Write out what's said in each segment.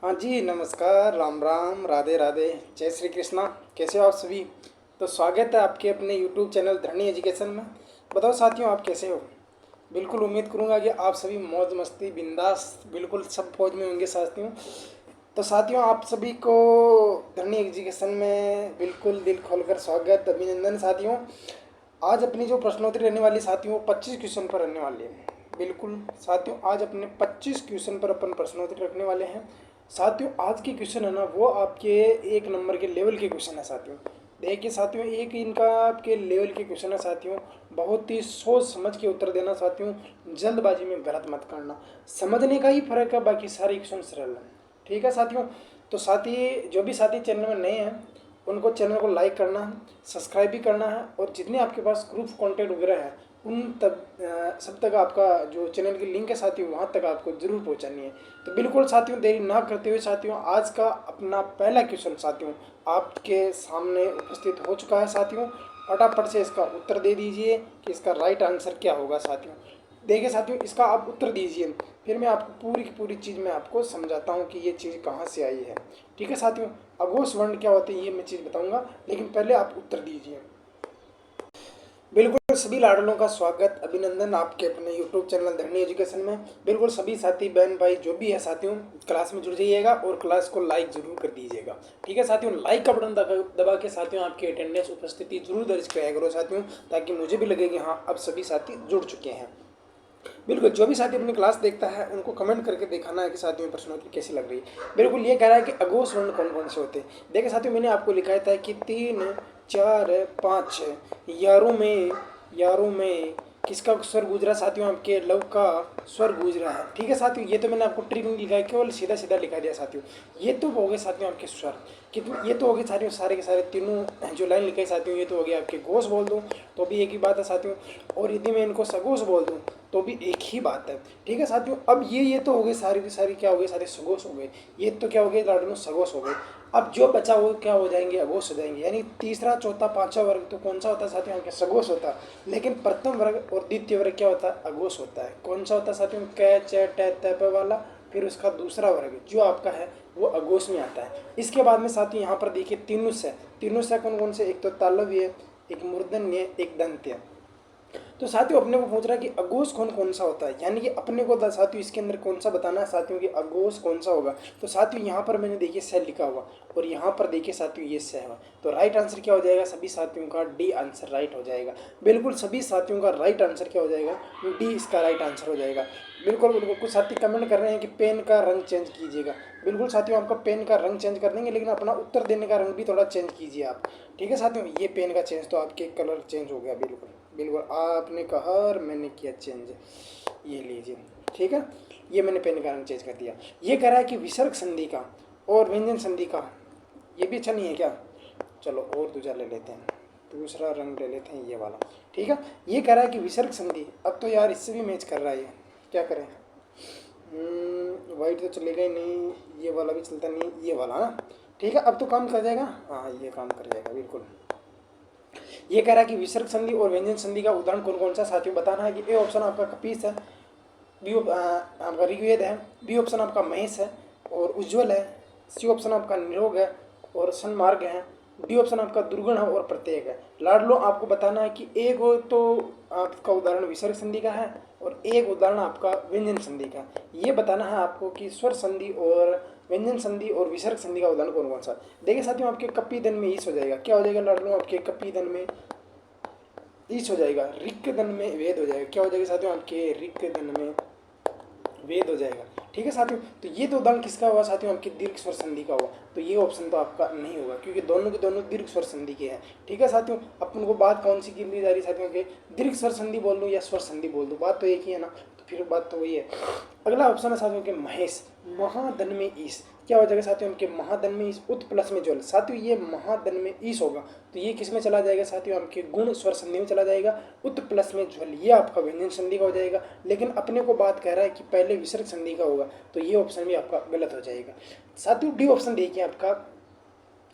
हाँ जी, नमस्कार, राम राम, राधे राधे, जय श्री कृष्णा। कैसे हो आप सभी? तो स्वागत है आपके अपने यूट्यूब चैनल धरनी एजुकेशन में। बताओ साथियों, आप कैसे हो? बिल्कुल उम्मीद करूंगा कि आप सभी मौज मस्ती बिंदास बिल्कुल सब फौज में होंगे साथियों। तो साथियों, आप सभी को धरनी एजुकेशन में बिल्कुल दिल खोलकर स्वागत, अभिनंदन साथियों। आज अपनी जो प्रश्नोत्तरी रहने वाली साथियों, 25 क्वेश्चन पर रहने वाली है। बिल्कुल साथियों, आज अपने 25 क्वेश्चन पर अपन प्रश्नोत्तरी रखने वाले हैं। साथियों, आज के क्वेश्चन है ना, वो आपके 1 नंबर के लेवल के क्वेश्चन है साथियों। देखिए साथियों, एक इनका आपके लेवल के क्वेश्चन है साथियों। बहुत ही सोच समझ के उत्तर देना साथियों, जल्दबाजी में गलत मत करना। समझने का ही फर्क है, बाकी सारे क्वेश्चन सरल हैं। ठीक है साथियों। तो साथी, जो भी साथी चैनल में नए हैं, उनको चैनल को लाइक करना है, सब्सक्राइब भी करना है, और जितने आपके पास ग्रुप कंटेंट वगैरह है उन तक सब तक आपका जो चैनल की लिंक है साथियों, वहाँ तक आपको जरूर पहुँचानी है। तो बिल्कुल साथियों, देरी ना करते हुए साथियों, आज का अपना पहला क्वेश्चन साथियों आपके सामने उपस्थित हो चुका है साथियों। फटाफट से इसका उत्तर दे दीजिए कि इसका राइट आंसर क्या होगा साथियों। देखिए साथियों, इसका आप उत्तर दीजिए, फिर मैं आपको पूरी की पूरी चीज़ मैं आपको समझाता हूँ कि ये चीज़ कहाँ से आई है। ठीक है साथियों। अघोष वर्ण क्या होते हैं ये मैं चीज़ बताऊँगा, लेकिन पहले आप उत्तर दीजिए। बिल्कुल सभी लाडलों का स्वागत, अभिनंदन आपके अपने यूट्यूब चैनल धरनी एजुकेशन में। बिल्कुल सभी साथी बहन भाई जो भी है साथियों, क्लास में जुड़ जाइएगा और क्लास को लाइक जरूर कर दीजिएगा। ठीक है साथियों, लाइक का बटन दबा के साथियों आपकी अटेंडेंस उपस्थिति जरूर दर्ज कराया करो साथियों, ताकि मुझे भी लगे कि हाँ, अब सभी साथी जुड़ चुके हैं। बिल्कुल, जो भी साथी अपनी क्लास देखता है उनको कमेंट करके दिखाना है कि साथियों प्रश्नोत्तरी कैसी लग रही है। बिल्कुल, ये कह रहा है कि अघोष वर्ण कौन कौन से होते हैं। देखिए साथियों, मैंने आपको लिखा था कि 3, 4, 5 यारों में किसका स्वर गुजरा साथियों, आपके लव का स्वर गुजरा है। ठीक है साथियों, ये तो मैंने आपको ट्रिक नहीं लिखा है, केवल सीधा सीधा लिखा दिया साथियों। ये तो हो गए साथियों आपके स्वर, कितने ये तो हो गए साथियों, सारे के सारे तीनों जो लाइन लिखे साथियों, ये तो हो गया आपके घोष बोल दूँ तो भी एक ही बात है साथियों, और यदि मैं इनको सघोष बोल दूँ तो भी एक ही बात है। ठीक है साथियों। अब ये तो हो गए सारी की सारी क्या हो गए, सारे सघोष हो गए। ये तो क्या हो गए लाडनों, सघोष हो गए। अब जो बचा वो क्या हो जाएंगे, अघोष हो जाएंगे। यानी तीसरा चौथा पांचवा वर्ग तो कौन सा होता है साथियों, आपके सघोष होता है। लेकिन प्रथम वर्ग और द्वितीय वर्ग क्या होता है, अघोष होता है। कौन सा होता है साथियों, क च ट त प वाला। फिर उसका दूसरा वर्ग जो आपका है वो अघोष में आता है। इसके बाद में साथियों यहाँ पर देखिए तीनों से कौन कौन से, एक तो तालव्य, एक मूर्धन्य, एक दंत्य। तो साथियों, अपने को पूछ रहा है कि अघोष कौन कौन सा होता है, यानी कि अपने को साथियों इसके अंदर कौन सा बताना है साथियों कि अघोष कौन सा होगा। तो साथियों यहाँ पर मैंने देखिए स लिखा हुआ, और यहाँ पर देखिए साथियों ये स है। तो राइट आंसर क्या हो जाएगा, सभी साथियों का डी आंसर राइट हो जाएगा। बिल्कुल सभी साथियों का राइट आंसर क्या हो जाएगा, डी इसका राइट आंसर हो जाएगा। बिल्कुल बिल्कुल। कुछ साथी कमेंट कर रहे हैं कि पेन का रंग चेंज कीजिएगा। बिल्कुल साथियों, आपका पेन का रंग चेंज कर देंगे, लेकिन अपना उत्तर देने का रंग भी थोड़ा चेंज कीजिए आप। ठीक है साथियों, ये पेन का चेंज तो आपके कलर चेंज हो गया। बिल्कुल बिल्कुल, आपने कहा और मैंने किया चेंज। ये लीजिए। ठीक है, ये मैंने पेन का रंग चेंज कर दिया। ये कह रहा है कि विसर्ग संधि का और व्यंजन संधि का, ये भी अच्छा नहीं है क्या? चलो और दूसरा ले लेते हैं, दूसरा रंग ले लेते हैं, ये वाला। ठीक है, ये कह रहा है कि विसर्ग संधि। अब तो यार इससे भी मैच कर रहा है ये, क्या करें? वाइट तो चलेगा ही नहीं, ये वाला भी चलता नहीं, ये वाला ना। ठीक है, अब तो काम कर जाएगा। हाँ, ये काम कर जाएगा बिल्कुल। ये कह रहा है कि विसर्ग संधि और व्यंजन संधि का उदाहरण कौन कौन सा साथियों बताना है। कि ए ऑप्शन आपका कपीस है, बी आपका ऋग्वेद है, बी ऑप्शन आपका महेश है और उज्ज्वल है, सी ऑप्शन आपका निरोग है और सन्मार्ग है, डी ऑप्शन आपका दुर्गुण है और प्रत्येक है। लाडलो, आपको बताना है कि एक हो तो आपका उदाहरण विसर्ग संधि का है और एक उदाहरण आपका व्यंजन संधि का। ये बताना है आपको कि स्वर संधि और व्यंजन संधि और विसर्ग संधि का उदाहरण कौन कौन सा। देखिए साथियों, आपके कपी धन में ईस हो जाएगा। क्या हो जाएगा लाडलो, आपके कपी धन में ईस हो जाएगा। ऋक धन में वेद हो जाएगा। क्या हो जाएगा साथियों, आपके ऋक धन में वेद हो जाएगा। ठीक है साथियों, तो ये तो उदाहरण किसका हुआ साथियों, आपके दीर्घ स्वर संधि का हुआ। तो ये ऑप्शन तो आपका नहीं होगा, क्योंकि दोनों के दोनों दीर्घ स्वर संधि के हैं। ठीक है साथियों, अपन को बात कौन सी की जा रही साथियों के, दीर्घ स्वर संधि बोल दूं या स्वर संधि बोल दूं, बात तो एक ही है ना। तो फिर बात तो वही है। अगला ऑप्शन है साथियों के महेश, महाधन में ईश। क्या हो जाएगा साथियों, आपके महाधन में ईश, उत प्लस में ज्वल। साथियों ये महाधन में ईश होगा, तो ये किस में चला जाएगा साथियों, आपके गुण स्वर संधि में चला जाएगा। उत प्लस में ज्वल, ये आपका व्यंजन संधि का हो जाएगा। लेकिन अपने को बात कह रहा है कि पहले विसर्ग संधि का होगा, तो ये ऑप्शन भी आपका गलत हो जाएगा। साथियों डी ऑप्शन देखिए आपका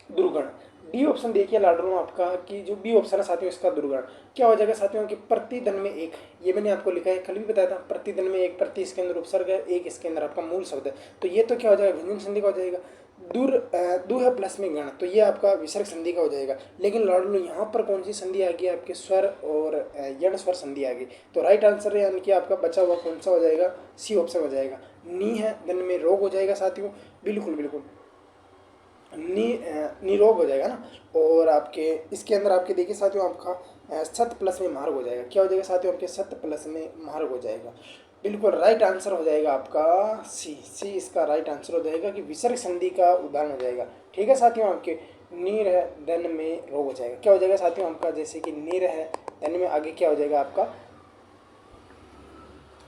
दुर्गुण। डी ऑप्शन देखिए लाड रहा हूँ आपका कि जो बी ऑप्शन है साथियों इसका दुर्गण क्या हो जाएगा साथियों कि प्रतिधन में एक, ये मैंने आपको लिखा है कल भी बताया था, प्रतिधन में एक, प्रति इसके अंदर उपसर्ग है, एक इसके अंदर आपका मूल शब्द है, तो ये तो क्या हो जाएगा व्यंजन संधि का हो जाएगा। दूर दू है प्लस में गण, तो ये आपका विसर्ग संधि का हो जाएगा। लेकिन लाडलो यहाँ पर कौन सी संधि आ गई आपके स्वर और यण स्वर संधि आ गई, तो राइट आंसर यानी कि आपका बचा हुआ कौन सा हो जाएगा, सी ऑप्शन हो जाएगा। नी है धन में रोग हो जाएगा साथियों, बिल्कुल बिल्कुल निरोग हो जाएगा ना। और आपके इसके अंदर आपके देखिए साथियों आपका सत प्लस में मार्ग हो जाएगा, क्या हो जाएगा साथियों आपके सत प्लस में मार्ग हो जाएगा, बिल्कुल राइट आंसर हो जाएगा आपका सी, सी इसका राइट आंसर हो जाएगा कि विसर्ग संधि का उदाहरण हो जाएगा। ठीक है साथियों, आपके नीर है धन में रोग हो जाएगा, क्या हो जाएगा साथियों आपका जैसे कि नीर है धन में आगे क्या हो जाएगा आपका,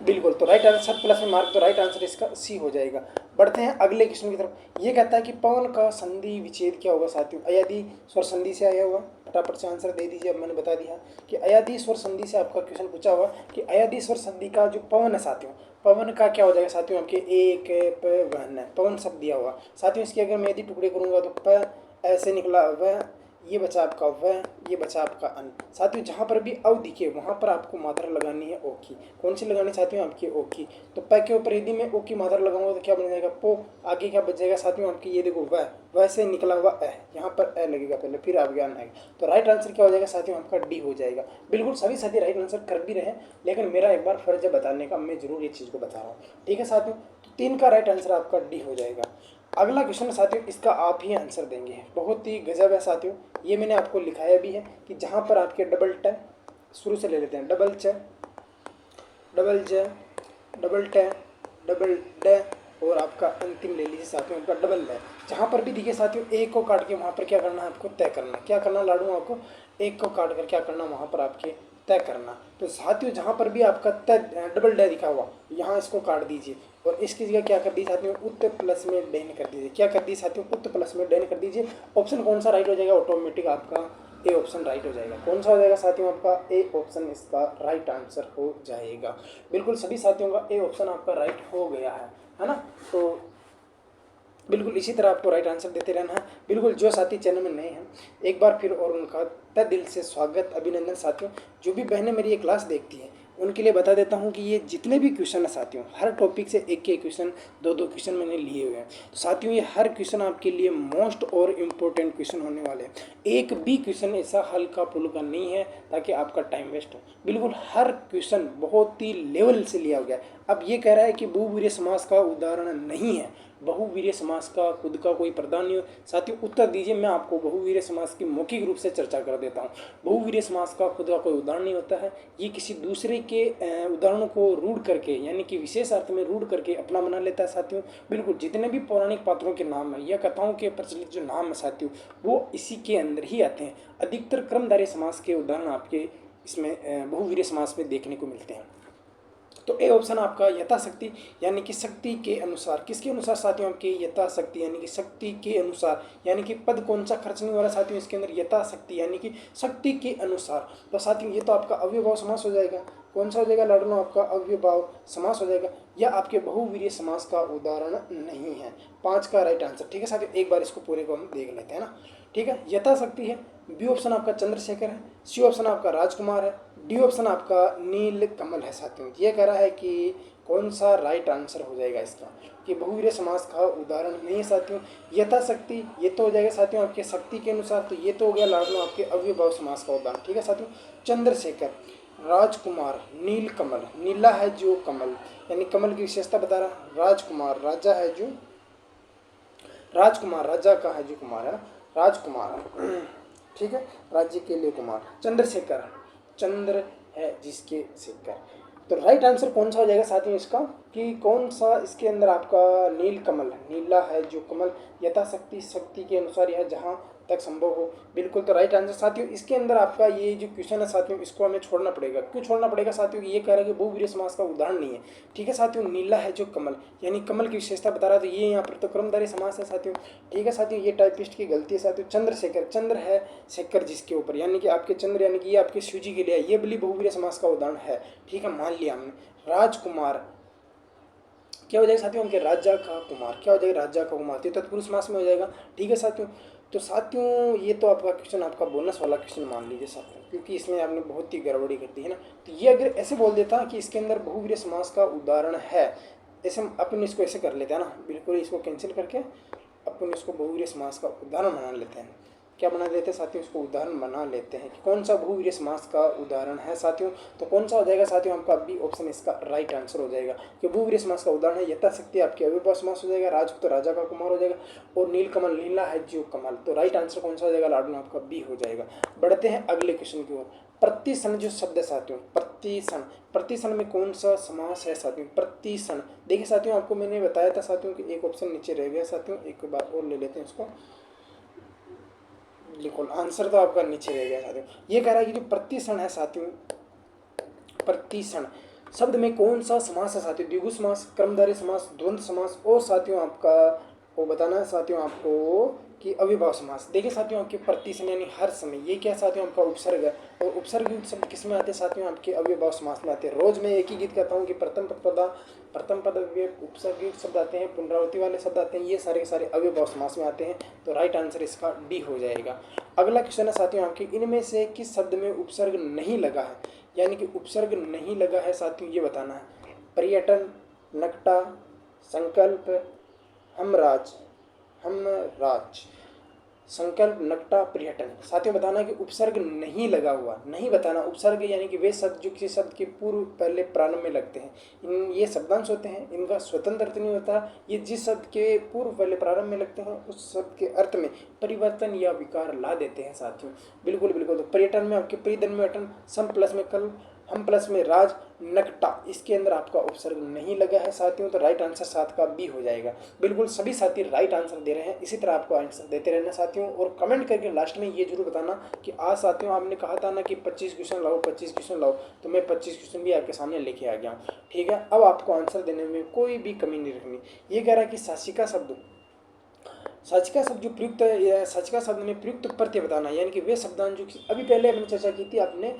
बिल्कुल तो राइट आंसर प्लस में मार्क, तो राइट आंसर इसका सी हो जाएगा। बढ़ते हैं अगले क्वेश्चन की तरफ। ये कहता है कि पवन का संधि विच्छेद क्या होगा साथियों, अयादि स्वर संधि से आया हुआ, फटाफट से आंसर दे दीजिए। अब मैंने बता दिया कि अयादि स्वर संधि से आपका क्वेश्चन पूछा हुआ कि अयादि स्वर संधि का जो पवन है साथियों, पवन का क्या हो जाएगा साथियों आपके एक प वन है, पवन शब्द दिया हुआ साथियों। इसके अगर मैं यदि टुकड़े करूंगा तो प ऐसे निकला वह, ये बचा आपका वह, ये बचा आपका अन। साथियों जहाँ पर भी अव दिखे वहाँ पर आपको मात्रा लगानी है ओ की, कौन सी लगानी साथियों आपकी ओ की। तो प के ऊपर यदि मैं ओ की मात्रा लगाऊंगा तो क्या बन जाएगा पो, आगे क्या बच जाएगा साथियों आपकी, ये देखो वह से निकला हुआ ए, यहाँ पर ए लगेगा पहले फिर आगे आना आएगा, तो राइट आंसर क्या हो जाएगा साथियों आपका डी हो जाएगा। बिल्कुल सभी साथी राइट आंसर कर भी रहे, लेकिन मेरा एक बार फर्ज है बताने का, मैं जरूर ये चीज़ को बता रहा हूँ। ठीक है साथियों, तो 3 का राइट आंसर आपका डी हो जाएगा। अगला क्वेश्चन साथियों इसका आप ही आंसर देंगे, बहुत ही गजब है साथियों। ये मैंने आपको लिखाया भी है कि जहाँ पर आपके डबल ट, शुरू से ले लेते हैं, डबल च, डबल ज, डबल ट, डबल ड और आपका अंतिम ले लीजिए साथियों आपका डबल ड। जहाँ पर भी दिखे साथियों एक को काट के वहाँ पर क्या करना है आपको तय करना, क्या करना लाडू आपको एक को काट कर क्या करना वहाँ पर आपके तय करना। तो साथियों जहाँ पर भी आपका तय डबल डे दिखा हुआ यहाँ इसको काट दीजिए और इसकी जगह क्या कर दी साथियों उत्तर प्लस में डेन कर दीजिए, क्या कर दी साथियों उत्तर प्लस में डेन कर दीजिए। ऑप्शन कौन सा राइट हो जाएगा ऑटोमेटिक आपका ए ऑप्शन राइट हो जाएगा। कौन सा हो जाएगा साथियों आपका ए ऑप्शन इसका राइट आंसर हो जाएगा। बिल्कुल सभी साथियों का ए ऑप्शन आपका राइट हो गया है ना। तो बिल्कुल इसी तरह आपको राइट आंसर देते रहना है। बिल्कुल जो साथी चैनल में नए हैं एक बार फिर और उनका तहे दिल से स्वागत अभिनंदन साथियों। जो भी बहनें मेरी ये क्लास देखती हैं उनके लिए बता देता हूँ कि ये जितने भी क्वेश्चन है साथियों हर टॉपिक से एक एक क्वेश्चन दो क्वेश्चन मैंने लिए हुए हैं। तो साथियों ये हर क्वेश्चन आपके लिए मोस्ट और इम्पोर्टेंट क्वेश्चन होने वाले हैं। एक भी क्वेश्चन ऐसा हल्का फुल्का नहीं है ताकि आपका टाइम वेस्ट हो। बिल्कुल हर क्वेश्चन बहुत ही लेवल से लिया गया है। अब ये कह रहा है कि बहुवीर्य समास का उदाहरण नहीं है, बहुवीर्य समास का खुद का कोई प्रदान नहीं हो। साथियों उत्तर दीजिए, मैं आपको बहुवीर्य समास की मौखिक रूप से चर्चा कर देता हूँ। बहुवीर्य समास का खुद का कोई उदाहरण नहीं होता है, ये किसी दूसरे के उदाहरणों को रूढ़ करके यानी कि विशेष अर्थ में रूढ़ करके अपना बना लेता है साथियों। बिल्कुल जितने भी पौराणिक पात्रों के नाम है या कथाओं के प्रचलित जो नाम है साथियों वो इसी के अंदर ही आते हैं। अधिकतर क्रमधारय समास के उदाहरण आपके इसमें बहुवीर्य समास में देखने को मिलते हैं। तो ए ऑप्शन आपका यथाशक्ति यानी कि शक्ति के अनुसार, किसके अनुसार साथियों आपके यथाशक्ति यानी कि शक्ति के अनुसार, यानी कि पद कौन सा खर्च नहीं हो रहा साथियों इसके अंदर यथाशक्ति यानी कि शक्ति के अनुसार। तो साथियों ये तो आपका अव्ययभाव समास हो जाएगा। कौन सा हो जाएगा लाडलो आपका अव्ययभाव समास हो जाएगा, या आपके बहुवीर्य समास का उदाहरण नहीं है। 5 का राइट आंसर। ठीक है साथियों एक बार इसको पूरे को हम देख लेते हैं ना। ठीक है यथाशक्ति है, बी ऑप्शन आपका चंद्रशेखर है, सी ऑप्शन आपका राजकुमार है, डी ऑप्शन आपका नील कमल है साथियों। ये कह रहा है कि कौन सा राइट आंसर हो जाएगा इसका कि बहुवीर्य समास का उदाहरण नहीं है साथियों। यथाशक्ति ये तो हो जाएगा साथियों आपके शक्ति के अनुसार, तो ये तो हो गया लाडलो आपके अव्ययभाव समास का उदाहरण। ठीक है साथियों चंद्रशेखर, राजकुमार, नील कमल, नीला है जो कमल यानी कमल की विशेषता बता रहा, राजकुमार राजा है जो, राजकुमार राजा का है जो कुमार है ना, राजकुमार ठीक है राज्य के लिए कुमार, चंद्रशेखर चंद्र है जिसके शेखर। तो राइट आंसर कौन सा हो जाएगा साथियों इसका कि कौन सा इसके अंदर आपका नील कमल, नीला है जो कमल, यथाशक्ति शक्ति के अनुसार यह जहाँ तक संभव हो। बिल्कुल तो राइट आंसर साथियों इसके अंदर आपका ये जो क्वेश्चन है साथियों इसको हमें छोड़ना पड़ेगा। क्यों छोड़ना पड़ेगा साथियों, ये कह रहा है कि बहुवीर्य समास का उदाहरण नहीं है। ठीक है साथियों नीला है जो कमल यानी कमल की विशेषता बता रहा है, तो ये यहाँ पर तो क्रमधारय समास है साथियों। ठीक है साथियों ये टाइपिस्ट की गलती है साथियों। चंद्रशेखर, चंद्र है शेखर जिसके ऊपर यानी कि आपके चंद्र यानी कि ये आपके शिव जी के लिए ये बली बहुवीर्य समास का उदाहरण है। ठीक है मान लिया हमने। राजकुमार क्या हो जाएगा साथियों आपके राजा का कुमार, क्या हो जाएगा राजा का कुमार, तो तत्पुरुष समास में हो जाएगा। ठीक है साथियों, तो साथियों ये तो आपका क्वेश्चन आपका बोनस वाला क्वेश्चन मान लीजिए साथियों, क्योंकि इसमें आपने बहुत ही गड़बड़ी कर दी है ना। तो ये अगर ऐसे बोल देता कि इसके अंदर बहुवीर्य समास का उदाहरण है, ऐसे हम अपन इसको ऐसे कर लेते हैं ना, बिल्कुल इसको कैंसिल करके अपन इसको बहुवीर्य समास का उदाहरण बना लेते हैं। क्या बना लेते हैं साथियों, इसको उदाहरण बना लेते हैं कि कौन सा बहुवीर्य समास का उदाहरण है साथियों। तो कौन सा हो जाएगा साथियों, आपका बी ऑप्शन इसका राइट आंसर हो जाएगा। कि बहुवीर्य समास का उदाहरण है यथाशक्ति आपके अव्ययभाव समास हो जाएगा, राज तो राजा का कुमार हो जाएगा, और नीलकमल नीला है जीव कमल, तो राइट आंसर कौन सा हो जाएगा लाडू, आपका बी हो जाएगा। बढ़ते हैं अगले क्वेश्चन की ओर। प्रतिसण जो शब्द है साथियों, प्रतिसण, प्रतिसण में कौन सा समास है साथियों, प्रतिसण। देखिए साथियों आपको मैंने बताया था साथियों कि एक ऑप्शन नीचे रह गया साथियों, एक बार और ले लेते हैं इसको, बिल्कुल आंसर तो आपका नीचे रह गया साथियों। ये कह रहा है कि जो प्रतिसण है साथियों, प्रतिसण शब्द में कौन सा समास है साथियों, द्विगु समास, कर्मधारय समास, द्वंद्व समास, और साथियों आपका वो बताना है साथियों आपको कि अविभाव समास। देखिए साथियों आपके प्रतिसण यानी हर समय, ये क्या साथियों आपका उपसर्ग है, और उपसर्ग युक्त शब्द किस में आते हैं साथियों, आपके अव्ययभाव समास में आते हैं। रोज मैं एक ही गीत कहता हूँ कि प्रथम पद उपसर्ग युक्त शब्द आते हैं, पुनरावृत्ति वाले शब्द आते हैं, ये सारे के सारे अव्ययभाव समास में आते हैं। तो राइट आंसर इसका डी हो जाएगा। अगला क्वेश्चन है साथियों आपके, इनमें से किस शब्द में उपसर्ग नहीं लगा है, यानी कि उपसर्ग नहीं लगा है साथियों, ये बताना है। पर्यटन, नकटा, संकल्प, हमराज, संकल्प, नकटा, पर्यटन। साथियों बताना है कि उपसर्ग नहीं लगा हुआ, नहीं बताना। उपसर्ग यानी कि वे शब्द जो किसी शब्द के पूर्व पहले प्रारंभ में लगते हैं, इन ये शब्दांश होते हैं, इनका स्वतंत्र अर्थ नहीं होता। ये जिस शब्द के पूर्व पहले प्रारंभ में लगते हैं उस शब्द के अर्थ में परिवर्तन या विकार ला देते हैं साथियों। बिल्कुल बिल्कुल, तो पर्यटन में आपके परिधन में अटन, सम प्लस में कल, हम प्लस में राज, नकटा, इसके अंदर आपका उपसर्ग नहीं लगा है साथियों। तो राइट आंसर 7 का बी हो जाएगा। बिल्कुल सभी साथी राइट आंसर दे रहे हैं, इसी तरह आपको आंसर देते रहना साथियों, और कमेंट करके लास्ट में ये जरूर बताना कि आज साथियों आपने कहा था ना कि 25 क्वेश्चन लाओ, 25 क्वेश्चन लाओ, तो मैं 25 क्वेश्चन भी आपके सामने लेके आ गया हूँ। ठीक है, अब आपको आंसर देने में कोई भी कमी नहीं रखनी। ये कह रहा है कि शासिका शब्द, शासिका शब्द जो प्रयुक्त है, शासिका शब्द में प्रयुक्त प्रत्यय बताना, यानी कि वे शब्दांश जो अभी पहले हमने चर्चा की थी आपने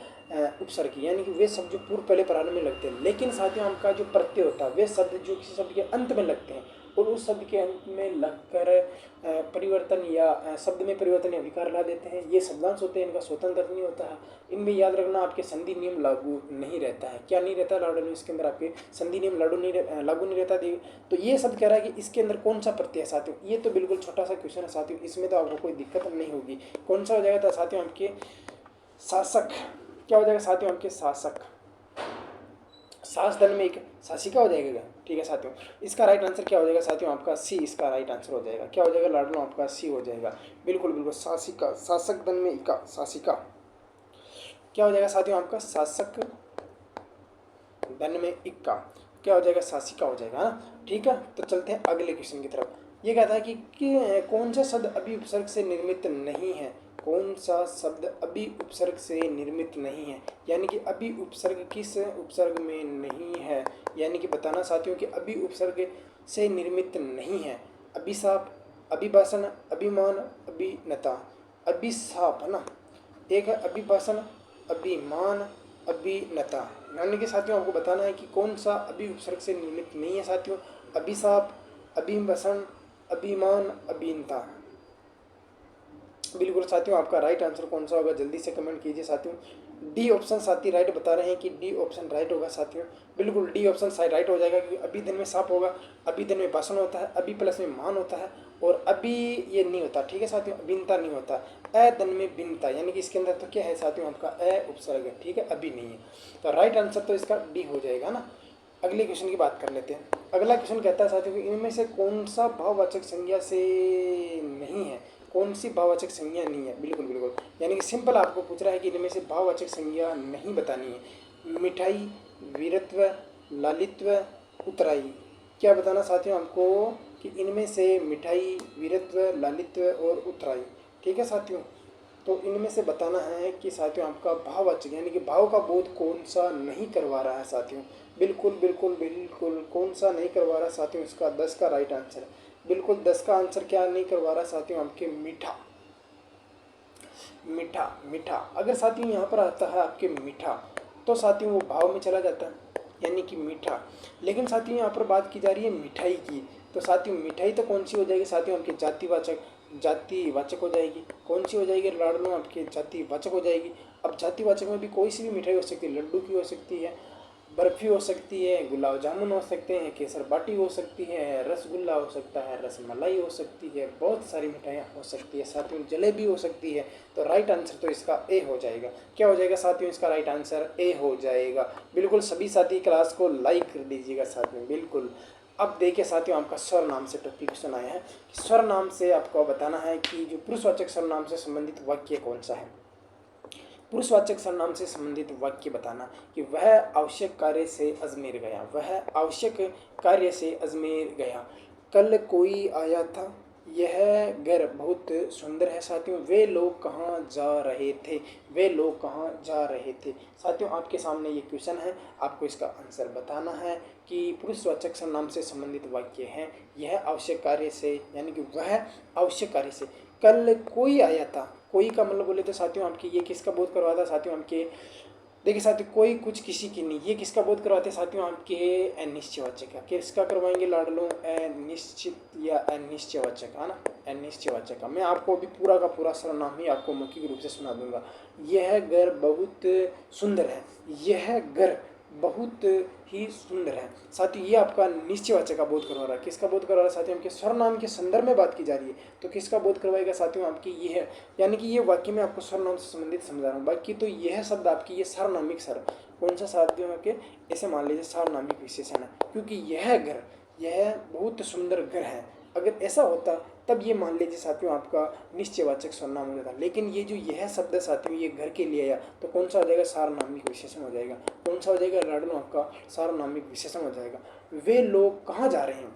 उपसर्ग की, यानी कि वे शब्द जो पूर्व पहले प्रारंभ में लगते हैं, लेकिन साथियों आपका जो प्रत्यय होता है वे शब्द जो किसी शब्द के अंत में लगते हैं, और उस शब्द के अंत में लगकर परिवर्तन या शब्द में परिवर्तन या विकार ला देते हैं, ये शब्दांश होते हैं, इनका स्वतंत्र नहीं होता है। इनमें याद रखना आपके संधि नियम लागू नहीं रहता है। क्या नहीं रहता लाडू में, इसके अंदर आपके संधि नियम लागू नहीं रहता। तो ये शब्द कह रहा है कि इसके अंदर कौन सा प्रत्यय है साथियों, ये तो बिल्कुल छोटा सा क्वेश्चन है साथियों, इसमें तो आपको कोई दिक्कत नहीं होगी। कौन सा हो जाएगा था साथियों आपके शासक, क्या हो जाएगा साथियों आपके शासक, सास धन में एक शासिका हो जाएगा क्या। ठीक है साथियों, इसका राइट आंसर क्या हो जाएगा साथियों आपका सी, इसका राइट आंसर हो जाएगा। क्या हो जाएगा लाडलो आपका सी हो जाएगा। बिल्कुल बिल्कुल, शासिका, शासक धन में इका, शासिका। क्या हो जाएगा साथियों आपका शासक धन में इक्का, क्या हो जाएगा शासिका हो जाएगा ना। ठीक है, तो चलते हैं अगले क्वेश्चन की तरफ। ये कहता है कि कौन सा शब्द अभी उपसर्ग से निर्मित नहीं है, कौन सा शब्द अभी उपसर्ग से निर्मित नहीं है, यानी कि अभी उपसर्ग किस उपसर्ग में नहीं है, यानी कि बताना साथियों कि अभी उपसर्ग से निर्मित नहीं है। अभिशाप, अभिभाषण, अभिमान, अभिनता, अभिशाप है ना, एक है अभिभाषण, अभिमान, अभिनता, यानी कि साथियों आपको बताना है कि कौन सा अभी उपसर्ग से निर्मित नहीं है साथियों। अभिशाप, अभिभाषण, अभिमान, अभिनता। बिल्कुल साथियों, आपका राइट आंसर कौन सा होगा जल्दी से कमेंट कीजिए साथियों। डी ऑप्शन साथी राइट बता रहे हैं कि डी ऑप्शन राइट होगा साथियों। बिल्कुल डी ऑप्शन राइट हो जाएगा, क्योंकि अभी दिन में साप होगा, अभी दिन में भाषण होता है, अभी प्लस में मान होता है, और अभी ये नहीं होता। ठीक है साथियों, भिन्नता नहीं होता, अ धन में भिन्नता, यानी कि इसके अंदर तो क्या है साथियों आपका अ उपसर्ग है। ठीक है, अभी नहीं है, तो राइट आंसर तो इसका डी हो जाएगा ना। अगले क्वेश्चन की बात कर लेते हैं। अगला क्वेश्चन कहता है साथियों कि इनमें से कौन सा भाववाचक संज्ञा से नहीं है, कौन सी भाववाचक संज्ञा नहीं है। बिल्कुल बिल्कुल, यानी कि सिंपल आपको पूछ रहा है कि इनमें से भाववाचक संज्ञा नहीं बतानी है। मिठाई, वीरत्व, लालित्व, उतराई। क्या बताना साथियों आपको कि इनमें से मिठाई, वीरत्व, लालित्व और उतराई। ठीक है साथियों, तो इनमें से बताना है कि साथियों आपका भाववाचक यानी कि भाव का बोध कौन सा नहीं करवा रहा है साथियों। बिल्कुल बिल्कुल बिल्कुल, कौन सा नहीं करवा रहा साथियों, इसका 10 का राइट आंसर है। बिल्कुल 10 का आंसर क्या नहीं करवा रहा साथियों आपके मीठा, मीठा मीठा। अगर साथियों यहाँ पर आता है आपके मीठा, तो साथियों वो भाव में चला जाता है। यानी कि मीठा। लेकिन साथियों यहाँ पर बात की जा रही है मिठाई की, तो साथियों मिठाई तो कौन सी हो जाएगी साथियों, आपकी जातिवाचक हो जाएगी। कौन सी हो जाएगी लाडलों, आपकी जातिवाचक हो जाएगी। अब जातिवाचक में भी कोई सी भी मिठाई हो सकती है, लड्डू की हो सकती है, बर्फी हो सकती है, गुलाब जामुन हो सकते हैं, केसर बाटी हो सकती है, रसगुल्ला हो सकता है, रसमलाई हो सकती है, बहुत सारी मिठाइयाँ हो सकती है साथियों, जलेबी हो सकती है। तो राइट आंसर तो इसका ए हो जाएगा। क्या हो जाएगा साथियों, इसका राइट आंसर ए हो जाएगा। बिल्कुल सभी साथी क्लास को लाइक कर दीजिएगा साथियों, बिल्कुल। अब देखिए साथियों, आपका सर्वनाम से टॉपिक क्वेश्चन आया है कि सर्वनाम से आपको बताना है कि जो पुरुषवाचक सर्वनाम से संबंधित वाक्य कौन सा है। पुरुषवाचक सर्वनाम से संबंधित वाक्य बताना कि वह आवश्यक कार्य से अजमेर गया, वह आवश्यक कार्य से अजमेर गया। कल कोई आया था, यह घर बहुत सुंदर है साथियों। वे लोग कहाँ जा रहे थे, वे लोग कहाँ जा रहे थे। साथियों आपके सामने ये क्वेश्चन है, आपको इसका आंसर बताना है कि पुरुषवाचक सर्वनाम से संबंधित वाक्य हैं यह आवश्यक कार्य से, यानी कि वह आवश्यक कार्य से। कल कोई आया था, कोई का मतलब बोले तो साथियों आपकी ये किसका बोध करवाता साथियों आपके, देखिए साथियों कोई कुछ किसी की नहीं, ये किसका बोध करवाते साथियों आपके अनिश्चयवाचक का। किसका करवाएंगे लाडलों, अनिश्चित या अनिश्चयवाचक, है ना, अनिश्चयवाचक का। मैं आपको अभी पूरा का पूरा सर्वनाम ही आपको मौखिक रूप से सुना दूंगा। यह घर बहुत सुंदर है, यह घर बहुत ही सुंदर है। साथियों ये आपका निश्चयवाचक का बोध करवा रहा है। किसका बोध करवा रहा है साथियों, आपके सर्वनाम के संदर्भ में बात की जा रही है, तो किसका बोध करवाएगा साथियों, आपकी ये है। यानी कि ये वाक्य में आपको सर्वनाम से संबंधित समझा रहा हूँ। बाकी तो यह शब्द आपकी ये सार्वनामिक सर्व, कौन सा साथियों के, ऐसे मान लीजिए सार्वनामिक विशेषण है, क्योंकि यह घर, यह बहुत सुंदर घर है। अगर ऐसा होता तब ये मान लीजिए साथियों आपका निश्चयवाचक सर्वनाम हो जाता। लेकिन ये जो यह शब्द साथियों ये घर के लिए आया, तो कौन सा हो जाएगा, सार्वनामिक विशेषण हो जाएगा। कौन सा हो जाएगा लाडलों, आपका सार्वनामिक विशेषण हो जाएगा। वे लोग कहाँ जा रहे हैं,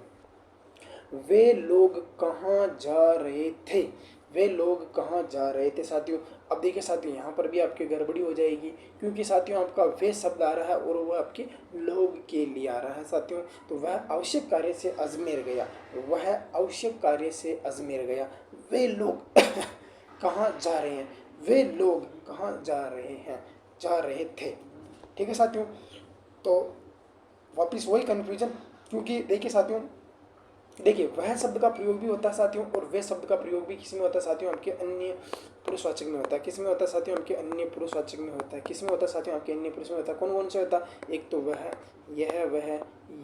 वे लोग कहाँ जा रहे थे, वे लोग कहाँ जा रहे थे साथियों। अब देखिए साथियों यहाँ पर भी आपकी गड़बड़ी हो जाएगी, क्योंकि साथियों आपका वे शब्द आ रहा है और वह आपके लोग के लिए आ रहा है साथियों। तो वह आवश्यक कार्य से अजमेर गया, वह आवश्यक कार्य से अजमेर गया। वे लोग कहाँ जा रहे हैं, वे लोग कहाँ जा रहे हैं, जा रहे थे। ठीक है साथियों, तो वापिस वही कन्फ्यूजन, क्योंकि देखिए साथियों, देखिए वह शब्द का प्रयोग भी होता है साथियों और वे शब्द का प्रयोग भी किस में होता है साथियों, आपके अन्य पुरुषवाचक में होता है। किस में होता है साथियों, आपके अन्य पुरुषवाचक में होता है। किस में होता है साथियों, आपके अन्य पुरुष में होता है। कौन कौन से होता है, एक तो वह, यह, वह,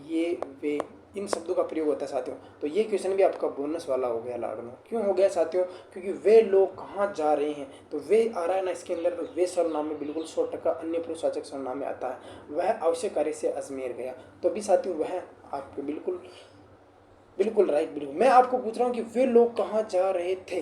ये, वे, इन शब्दों का प्रयोग होता है साथियों। तो ये क्वेश्चन भी आपका बोनस वाला हो गया लाडलो। क्यों हो गया साथियों, क्योंकि वे लोग कहाँ जा रहे हैं, तो वे आ रहा है ना इसके अंदर, तो वे सर्वनाम में बिल्कुल 100% अन्य पुरुषवाचक सर्वनाम में आता है। वह आवश्यक कार्य से अजमेर गया, तो अभी साथियों वह आपके बिल्कुल बिल्कुल राइट। बिल्कुल मैं आपको पूछ रहा हूँ कि वे लोग कहाँ जा रहे थे।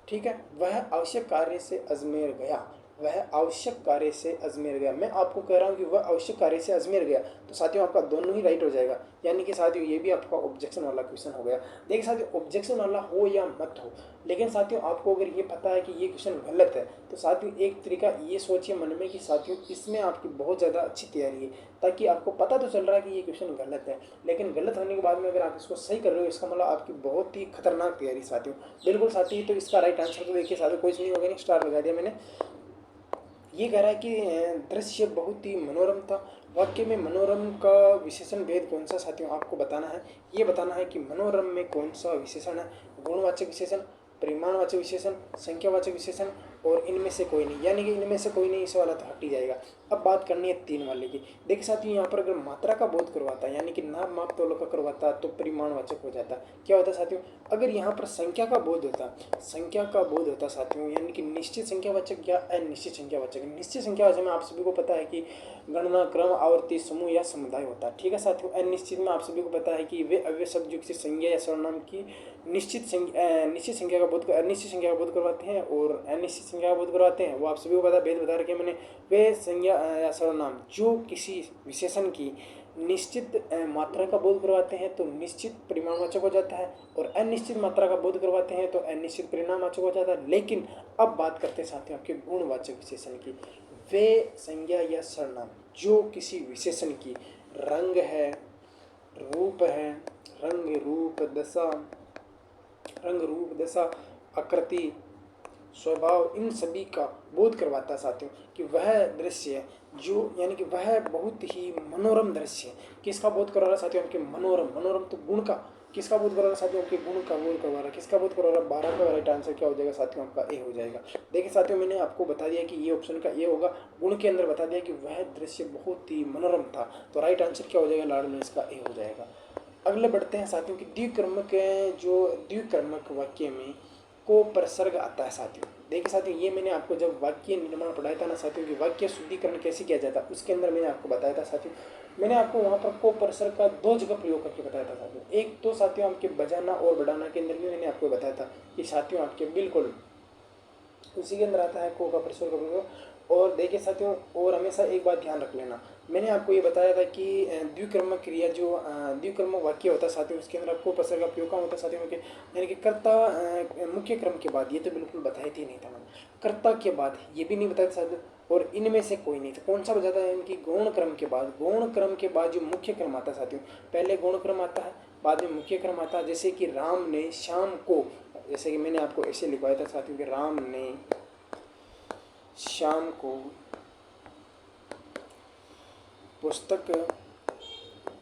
ठीक है, वह आवश्यक कार्य से अजमेर गया, वह आवश्यक कार्य से अजमेर गया। मैं आपको कह रहा हूँ कि वह आवश्यक कार्य से अजमेर गया, तो साथियों आपका दोनों ही राइट हो जाएगा। यानी कि साथियों ये भी आपका ऑब्जेक्शन वाला क्वेश्चन हो गया। देखिए साथियों ऑब्जेक्शन वाला हो या मत हो, लेकिन साथियों आपको अगर ये पता है कि ये क्वेश्चन गलत है, तो साथियों एक तरीका ये सोचिए मन में कि साथियों इसमें आपकी बहुत ज़्यादा अच्छी तैयारी है, ताकि आपको पता तो चल रहा है कि ये क्वेश्चन गलत है, लेकिन गलत होने के बाद में अगर आप इसको सही कर रहे हो, इसका मतलब आपकी बहुत ही खतरनाक तैयारी साथियों। बिल्कुल साथी, तो इसका राइट आंसर तो देखिए साथियों कुछ नहीं होगा, नहीं स्टार लगा दिया मैंने। ये कह रहा है कि दृश्य बहुत ही मनोरम था। वाक्य में मनोरम का विशेषण भेद कौन सा साथियों आपको बताना है। ये बताना है कि मनोरम में कौन सा विशेषण है, गुणवाचक विशेषण, परिमाणवाचक विशेषण, संख्यावाचक विशेषण, और इनमें से कोई नहीं। यानी कि इनमें से कोई नहीं, इस वाला तो हट ही जाएगा। अब बात करनी है 3 वाले की। देखिए साथियों यहाँ पर अगर मात्रा का बोध करवाता है, यानी कि नाप माप तोल का करवाता तो परिमाणवाचक हो जाता। क्या होता साथियों, अगर यहाँ पर संख्या का बोध होता, संख्या का बोध होता साथियों, यानी कि निश्चित संख्यावाचक या अनिश्चित संख्यावाचक। निश्चित संख्यावाचक में आप सभी को पता है कि गणना, क्रम, आवर्ती, समूह या समुदाय होता है। ठीक है साथियों, अनिश्चित में आप सभी को पता है कि वे अव्यय शब्द जो किसी संज्ञा या सर्वनाम की निश्चित संख्या का बोध, अनिश्चित संख्या का बोध करवाते हैं और अनिश्चित संख्या का बोध करवाते हैं। वो आप सभी को पता, भेद बता रखे मैंने। वे संज्ञा या सर्वनाम जो किसी विशेषण की निश्चित मात्रा का बोध करवाते हैं तो निश्चित परिमाणवाचक हो जाता है, और अनिश्चित मात्रा का बोध करवाते हैं तो अनिश्चित परिणामवाचक हो जाता है। लेकिन अब बात करते हैं साथियों आपके गुणवाचक विशेषण की। वे संज्ञा या सर्वनाम जो किसी विशेषण की रंग है, रूप है, रंग रूप दशा, आकृति, स्वभाव, इन सभी का बोध करवाता है साथियों कि वह दृश्य जो यानी कि वह बहुत ही मनोरम दृश्य है। किसका बोध करवा रहा है साथियों? आपके मनोरम, मनोरम तो गुण का। किसका बोध करवा रहा है साथियों? आपके गुण का बोध करवा रहा है। किसका बोध करवा रहा है? 12 का राइट आंसर क्या हो जाएगा साथियों? आपका ए हो जाएगा। देखिए साथियों, मैंने आपको बता दिया कि ये ऑप्शन का ए होगा, गुण के अंदर बता दिया कि वह दृश्य बहुत ही मनोरम था, तो राइट आंसर क्या हो जाएगा लाडलो? इसका ए हो जाएगा। अगले बढ़ते हैं साथियों कि द्विकर्मक जो द्विकर्मक वाक्य में को प्रसर्ग आता है साथियों। देखिए साथियों, ये मैंने आपको जब वाक्य निर्माण पढ़ाया था ना साथियों कि वाक्य शुद्धिकरण कैसे किया जाता है, उसके अंदर मैंने आपको बताया था साथियों। मैंने आपको वहाँ पर को प्रसर्ग का 2 जगह प्रयोग करके बताया था साथियों। एक तो साथियों आपके बजाना और बढ़ाना के अंदर भी मैंने आपको बताया था कि साथियों आपके बिल्कुल उसी के अंदर आता है को का प्रसर्ग का प्रयोग। और देखिए साथियों, और हमेशा एक बात ध्यान रख लेना, मैंने आपको ये बताया था कि द्विकर्मक क्रिया जो द्विकर्मक वाक्य होता है साथियों, उसके अंदर आपको प्रसर्ग का प्रयोग कहाँ होता है साथियों के, यानी कि कर्ता मुख्य क्रम के बाद, ये तो बिल्कुल बताया ही नहीं था मैंने, कर्ता के बाद ये भी नहीं बताया था साथियों, और इनमें से कोई नहीं था। कौन सा बजाता है? इनकी गौण क्रम के बाद, गौण क्रम के बाद जो मुख्य क्रम आता है साथियों, पहले गौण क्रम आता है, बाद में मुख्य क्रम आता है। जैसे कि राम ने शाम को, जैसे कि मैंने आपको ऐसे लिखवाया था साथियों कि राम ने शाम को पुस्तक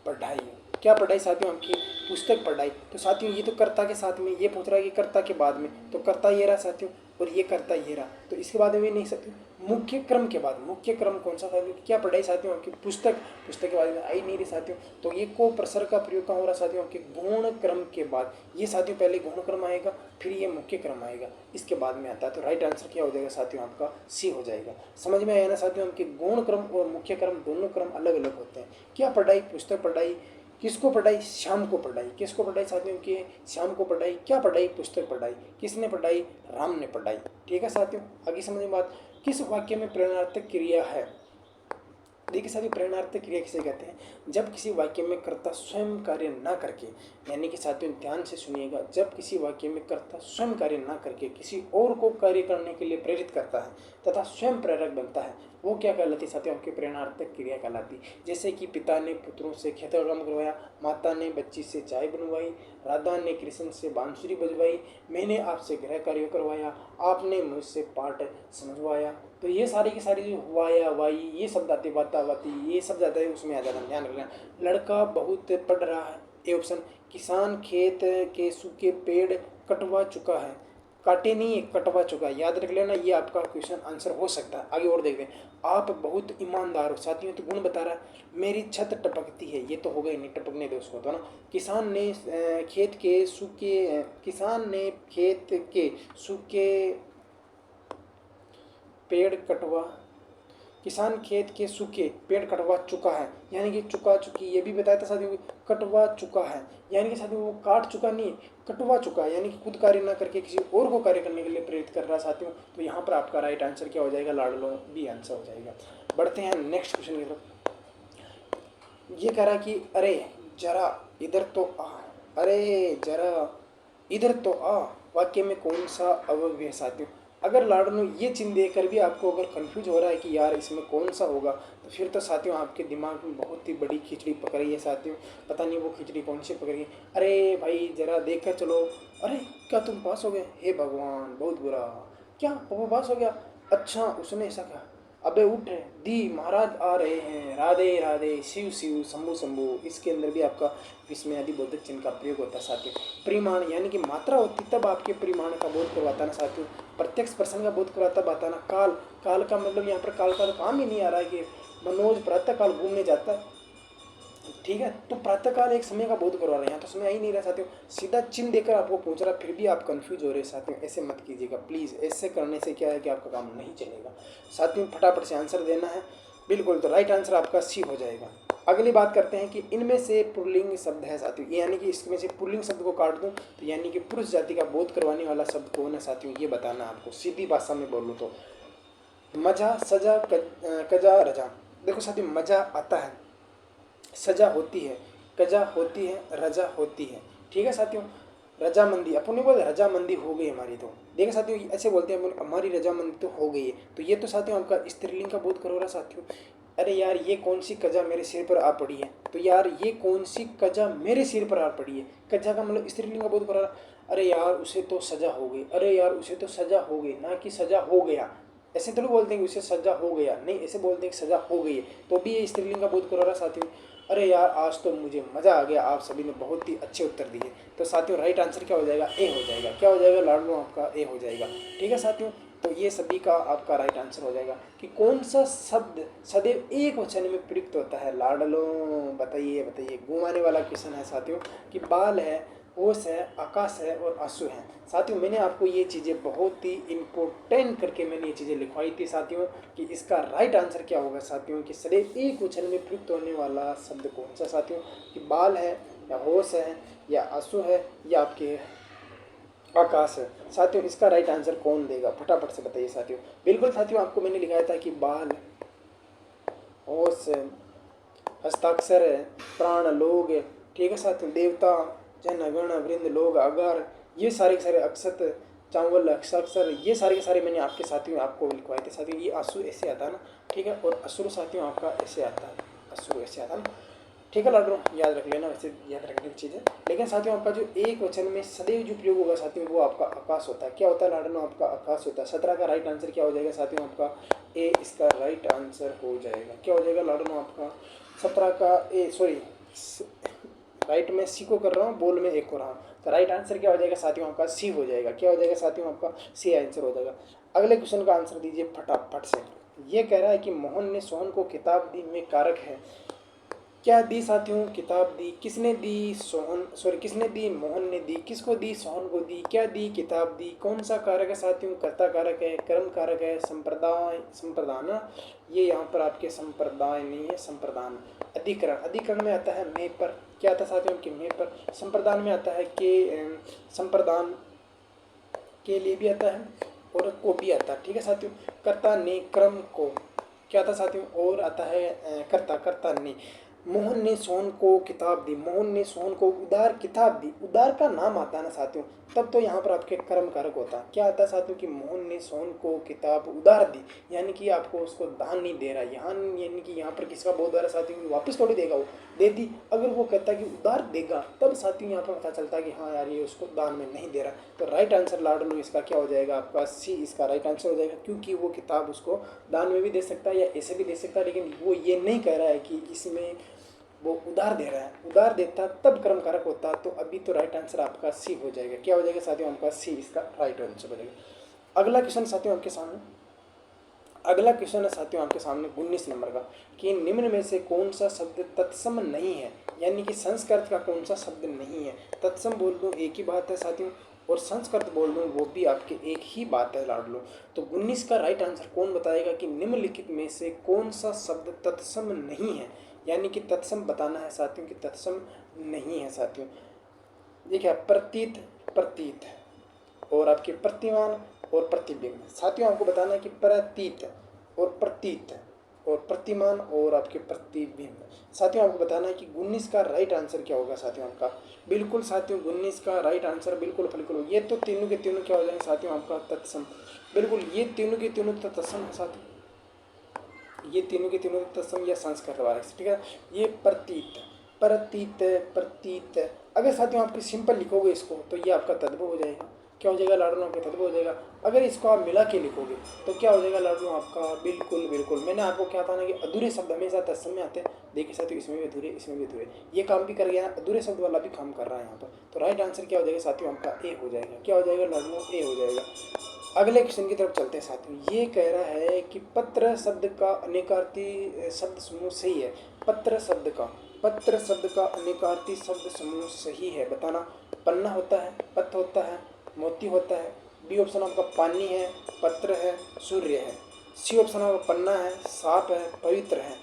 पढ़ाई। क्या पढ़ाई साथियों? आपकी पुस्तक पढ़ाई। तो साथियों ये तो कर्ता के साथ में, ये पूछ रहा है कि कर्ता के बाद में, तो कर्ता ये रहा साथियों, और ये कर्ता ये रहा, तो इसके बाद में भी नहीं सकते। मुख्य क्रम के बाद, मुख्य क्रम कौन सा था? क्या पढ़ाई साथियों? आपकी पुस्तक, पुस्तक के बाद में आई नहीं रही साथियों, तो ये को प्रसर्ग का प्रयोग कहाँ हो रहा साथियों? आपके गौण क्रम के बाद। ये साथियों पहले गौण क्रम आएगा, फिर ये मुख्य क्रम आएगा, इसके बाद में आता है, तो राइट आंसर क्या हो जाएगा साथियों? आपका सी हो जाएगा। समझ में आया ना साथियों? आपके गौण क्रम और मुख्य क्रम दोनों क्रम अलग अलग होते हैं। क्या पढ़ाई? पुस्तक पढ़ाई। किसको पढ़ाई? शाम को पढ़ाई। किसको पढ़ाई साथियों? के शाम को पढ़ाई। क्या पढ़ाई? पुस्तक पढ़ाई। किसने पढ़ाई? राम ने पढ़ाई। ठीक है साथियों, आगे समझ में बात। किस वाक्य में प्रेरणार्थक क्रिया है? देखिए साथियों, प्रेरणार्थक क्रिया किसे कहते हैं? जब किसी वाक्य में कर्ता स्वयं कार्य ना करके, यानी कि साथियों ध्यान से सुनिएगा, जब किसी वाक्य में कर्ता स्वयं कार्य ना करके किसी और को कार्य करने के लिए प्रेरित करता है तथा स्वयं प्रेरक बनता है, वो क्या कहलाती साथियों? आपकी प्रेरणार्थक क्रिया कहलाती। जैसे कि पिता ने पुत्रों से खेत का काम करवाया, माता ने बच्ची से चाय बनवाई, राधा ने कृष्ण से बांसुरी बजवाई, मैंने आपसे गृह कार्य करवाया, आपने मुझसे पाठ समझवाया। तो ये सारी की सारी जो वाया वाई ये शब्द आते, वाता वाती ये सब जाता है, उसमें आ जाता है, ध्यान रखना। लड़का बहुत पढ़ रहा है, ए ऑप्शन। किसान खेत के सूखे पेड़ कटवा चुका है, काटे नहीं कटवा चुका है, याद रख लेना, ये आपका क्वेश्चन आंसर हो सकता है। आगे और देखते हैं। आप बहुत ईमानदार हो साथियों, तो गुण बता रहा है। मेरी छत टपकती है, ये तो हो गई नहीं, टपकने दो उसको तो ना। किसान ने खेत के सूखे किसान ने खेत के सूखे पेड़ कटवा किसान खेत के सूखे पेड़ कटवा चुका है, यानी कि चुका चुकी, ये भी बताया था साथियों, कटवा चुका है, यानी कि साथियों वो काट चुका नहीं, कटवा चुका है, यानी कि खुद कार्य ना करके किसी और को कार्य करने के लिए प्रेरित कर रहा है साथियों। तो यहाँ पर आपका राइट आंसर क्या हो जाएगा लाडलो? बी आंसर हो जाएगा। बढ़ते हैं नेक्स्ट क्वेश्चन की तरफ। ये कह रहा कि अरे जरा इधर तो आ, अरे जरा इधर तो आ वाक्य में कौन सा अव्यय है साथियों? अगर लाडनो ये चिन्ह देखकर भी आपको अगर कंफ्यूज हो रहा है कि यार इसमें कौन सा होगा, तो फिर तो साथियों आपके दिमाग में बहुत ही बड़ी खिचड़ी पक रही है साथियों। पता नहीं वो खिचड़ी कौन सी पक रही है। अरे भाई जरा देख कर चलो। अरे क्या तुम पास हो गए? हे भगवान बहुत बुरा। क्या वो पास हो गया? अच्छा उसने ऐसा कहा। अबे उठ, दी महाराज आ रहे हैं, राधे राधे, शिव शिव, शंभु शंभु। इसके अंदर भी आपका विस्मय आदि बोधक चिन्ह का प्रयोग होता है साथियों। परिमाण यानी कि मात्रा होती तब आपके परिमाण का बोध करवाता ना साथियों। प्रत्यक्ष प्रसंग का बोध करवाता बताना। काल, काल का मतलब यहाँ पर काल का तो काम ही नहीं आ रहा है कि मनोज प्रातः काल घूमने जाता है, ठीक है, तो प्रातःकाल एक समय का बोध करवा रहे हैं, यहाँ तो समय आ ही नहीं रहा साथियों। सीधा चिन्ह देकर आपको पूछ रहा, फिर भी आप कंफ्यूज हो रहे साथियों। ऐसे मत कीजिएगा प्लीज़, ऐसे करने से क्या है कि आपका काम नहीं चलेगा साथियों। फटाफट से आंसर देना है बिल्कुल, तो राइट आंसर आपका सी हो जाएगा। अगली बात करते हैं कि इनमें से पुल्लिंग शब्द है साथियों, यानी कि इसमें से पुल्लिंग शब्द को काट दूं तो यानी कि पुरुष जाति का बोध करवाने वाला शब्द कौन है साथियों, ये बताना आपको। सीधी भाषा में बोलूँ तो मजा, सजा, कजा, रजा। देखो साथियों, मजा आता है, सजा होती है, कजा होती है, रजा होती है, ठीक है साथियों। रजामंदी अपन नहीं बोलते, रजामंदी हो गई हमारी, तो देखिए साथियों ऐसे बोलते हैं अपन, हमारी रजामंदी तो हो गई है, तो ये तो साथियों आपका स्त्रीलिंग का बोध करो रहा साथियों। अरे यार ये कौन सी कजा मेरे सिर पर आ पड़ी है, तो यार ये कौन सी कजा मेरे सिर पर आ पड़ी है, कजा का मतलब स्त्रीलिंग का बोध करो रहा। अरे यार उसे तो सजा हो गई, अरे यार उसे तो सजा हो गई, ना कि सजा हो गया। ऐसे थोड़ी बोलते हैं कि उसे सजा हो गया, नहीं, ऐसे बोलते हैं कि सजा हो गई है, तो भी ये स्त्रीलिंग का बोध करो रहा साथियों। अरे यार आज तो मुझे मज़ा आ गया, आप सभी ने बहुत ही अच्छे उत्तर दिए। तो साथियों राइट आंसर क्या हो जाएगा, ए हो जाएगा। क्या हो जाएगा लाडलो, आपका ए हो जाएगा। ठीक है साथियों, तो ये सभी का आपका राइट आंसर हो जाएगा कि कौन सा शब्द सदैव एक वचन में प्रयुक्त होता है। लाडलो, बताइए बताइए, घुमाने वाला क्वेश्चन है साथियों कि बाल है, ओस है, आकाश है और आंसू है। साथियों मैंने आपको ये चीज़ें बहुत ही इम्पोर्टेंट करके मैंने ये चीज़ें लिखवाई थी साथियों कि इसका राइट आंसर क्या होगा साथियों कि सदैव एक वचन में प्रयुक्त होने वाला शब्द कौन सा साथियों, कि बाल है या होश है या आंसू है या आपके आकाश है। साथियों इसका राइट आंसर कौन देगा, फटाफट से बताइए साथियों। बिल्कुल साथियों, आपको मैंने लिखाया था कि बाल, होश, हस्ताक्षर है, प्राण, लोग, ठीक है साथियों, देवता, जन गण वृंद लोग अगर, ये सारे के सारे अक्षत, चावल, हस्ताक्षर, ये सारे के सारे मैंने आपके साथियों आपको लिखवाए थे साथियों। ये आंसू ऐसे आता है ना, ठीक है, और असुर साथियों आपका ऐसे आता है, असुर ऐसे आता है ना, ठीक है लाडो, याद रख लेना, वैसे याद रखने की चीज़ है। लेकिन साथियों आपका जो एक वचन में सदैव जो प्रयोग होगा साथियों वो आपका आकाश होता है। क्या होता है लाडो, आपका आकाश होता है। 17 का राइट आंसर क्या हो जाएगा साथियों, आपका ए इसका राइट आंसर हो जाएगा। क्या हो जाएगा लाडो आपका 17 का ए, सॉरी राइट में सी को कर रहा हूँ, बोल में एक हो रहा हूँ, तो राइट आंसर क्या हो जाएगा साथियों, आपका सी हो जाएगा। क्या हो जाएगा साथियों, आपका सी आंसर हो जाएगा। अगले क्वेश्चन का आंसर दीजिए फटाफट से। ये कह रहा है कि मोहन ने सोहन को किताब दी में कारक है। क्या दी साथियों, किताब दी, किसने दी, सोहन, सॉरी किसने दी, मोहन ने दी, किसको दी, सोहन को दी, क्या दी, किताब दी, कौन सा कारक है साथियों, कर्ता कारक है, कर्म कारक है, संप्रदाय, संप्रदान, ये यहाँ पर आपके संप्रदाय नहीं है, संप्रदान। अधिकरण, अधिकरण में आता है मैं पर, क्या आता है साथियों कि मैं पर। संप्रदान में आता है कि संप्रदान के लिए भी आता है और को भी आता है, ठीक है साथियों। कर्ता ने क्रम को, क्या आता साथियों, और आता है कर्ता, कर्ता ने। मोहन ने सोहन को किताब दी, मोहन ने सोहन को उदार किताब दी, उदार का नाम आता है ना साथियों, तब तो यहाँ पर आपके कर्म कारक होता है। क्या आता है साथियों कि मोहन ने सोहन को किताब उधार दी, यानी कि आपको उसको दान नहीं दे रहा, यहाँ यानी कि यहाँ पर किसका बहुत उधार है साथियों, वापस थोड़ी देगा, वो दे दी। अगर वो कहता है कि उधार देगा तब साथियों यहाँ पर पता चलता है कि हाँ यार ये उसको दान में नहीं दे रहा। तो राइट आंसर लाडलो इसका क्या हो जाएगा, आपका सी इसका राइट आंसर हो जाएगा, क्योंकि वो किताब उसको दान में भी दे सकता है या ऐसे भी दे सकता है, लेकिन वो ये नहीं कह रहा है कि इसमें वो उधार दे रहा है। उधार देता तब कर्म कारक होता, तो अभी तो राइट आंसर आपका सी हो जाएगा। क्या हो जाएगा साथियों, आपका सी इसका राइट आंसर हो जाएगा। अगला क्वेश्चन साथियों आपके सामने, अगला क्वेश्चन है साथियों आपके सामने 19 नंबर का, कि निम्न में से कौन सा शब्द तत्सम नहीं है, यानी कि संस्कृत का कौन सा शब्द नहीं है। तत्सम बोल दूँ एक ही बात है साथियों, और संस्कृत बोल दूँ वो भी आपके एक ही बात है लाडलो। तो 19 का राइट आंसर कौन बताएगा कि निम्नलिखित में से कौन सा शब्द तत्सम नहीं है, यानी कि तत्सम बताना है साथियों कि तत्सम नहीं है साथियों। देखिए प्रतीत, प्रतीत और आपके प्रतिमान और प्रतिबिंब। साथियों आपको बताना है कि प्रतीत और प्रतीत और प्रतिमान और आपके प्रतिबिंब। साथियों आपको बताना है कि 19 का राइट आंसर क्या होगा साथियों आपका। बिल्कुल साथियों 19 का राइट आंसर बिल्कुल बिल्कुल, ये तो तीनों के तीनों क्या हो जाएंगे साथियों आपका तत्सम। बिल्कुल ये तीनों के तीनों तत्सम है साथियों, ये तीनों के तीनों तत्सम या संस्कृत वाले, ठीक है। ये प्रतीत, प्रतीत, प्रतीत, अगर साथियों आप सिंपल लिखोगे इसको तो ये आपका तद्भव हो जाएगा। क्या हो जाएगा लाडू, आपका तद्भव हो जाएगा। अगर इसको आप मिला के लिखोगे तो क्या हो जाएगा लाडू आपका, बिल्कुल बिल्कुल। मैंने आपको क्या था ना कि अधूरे शब्द हमेशा तत्सम में आते हैं। देखिए साथियों इसमें भी अधूरे, इसमें भी अधूरे, ये काम भी कर गया, अधूरे शब्द वाला भी काम कर रहा है यहाँ पर। तो राइट आंसर क्या हो जाएगा साथियों आपका ए हो जाएगा। क्या हो जाएगा लाडू, ए हो जाएगा। अगले क्वेश्चन की तरफ चलते हैं साथियों। ये कह रहा है कि पत्र शब्द का अनेकार्थी शब्द समूह सही है। पत्र शब्द का, पत्र शब्द का अनेकार्थी शब्द समूह सही है, बताना। पन्ना होता है, पत्र होता है, मोती होता है। बी ऑप्शन आपका पानी है, पत्र है, सूर्य है। सी ऑप्शन आपका पन्ना है, सांप है, पवित्र है।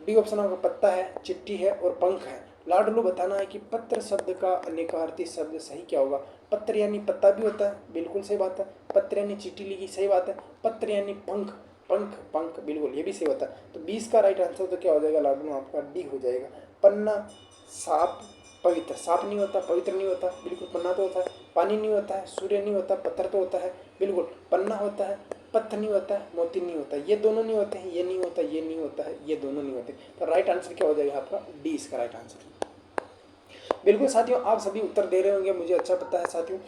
डी ऑप्शन आपका पत्ता है, चिट्ठी है और पंख है। लाडलू बताना है कि पत्र शब्द का अनेकार्थी शब्द सही क्या होगा। पत्र यानी पत्ता भी होता है, बिल्कुल सही बात है। पत्र यानी चिट्ठी लिखी, सही बात है। पत्र यानी पंख, पंख, पंख, बिल्कुल ये भी सही होता है। तो 20 का राइट आंसर तो क्या हो जाएगा लाडलू आपका डी हो जाएगा। पन्ना, सांप, पवित्र। सांप नहीं होता, पवित्र नहीं होता, बिल्कुल। पन्ना तो होता है, पानी नहीं होता है, सूर्य नहीं होता, पत्थर तो होता है, बिल्कुल। पन्ना होता है, पत्थर नहीं होता है, मोती नहीं होता, ये दोनों नहीं होते हैं, ये नहीं होता, ये नहीं होता है, ये दोनों नहीं होते। तो राइट आंसर क्या हो जाएगा आपका डी इसका राइट आंसर। बिल्कुल साथियों, आप सभी उत्तर दे रहे होंगे, मुझे अच्छा पता है साथियों।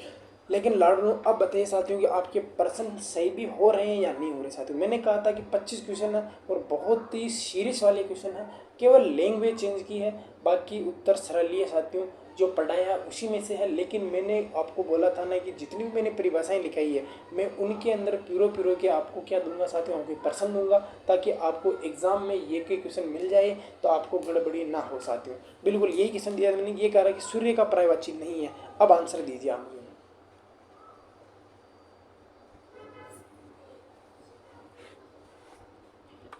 लेकिन लाडनू अब बताइए साथियों कि आपके प्रश्न सही भी हो रहे हैं या नहीं हो रहे साथियों। मैंने कहा था कि 25 क्वेश्चन है और बहुत ही सीरियस वाले क्वेश्चन है, केवल लैंग्वेज चेंज की है, बाकी उत्तर सरल ही है साथियों। जो पढ़ाया उसी में से है, लेकिन मैंने आपको बोला था ना कि जितनी भी मैंने परिभाषाएं लिखाई है, मैं उनके अंदर प्यूरो के आपको क्या दूंगा साथियों, आपको प्रश्न दूंगा, ताकि आपको एग्जाम में ये के क्वेश्चन मिल जाए तो आपको गड़बड़ी ना हो साथियों। बिल्कुल यही क्वेश्चन दिया मैंने, ये कह रहा कि सूर्य का पर्यायवाची नहीं है। अब आंसर दीजिए आप मुझे।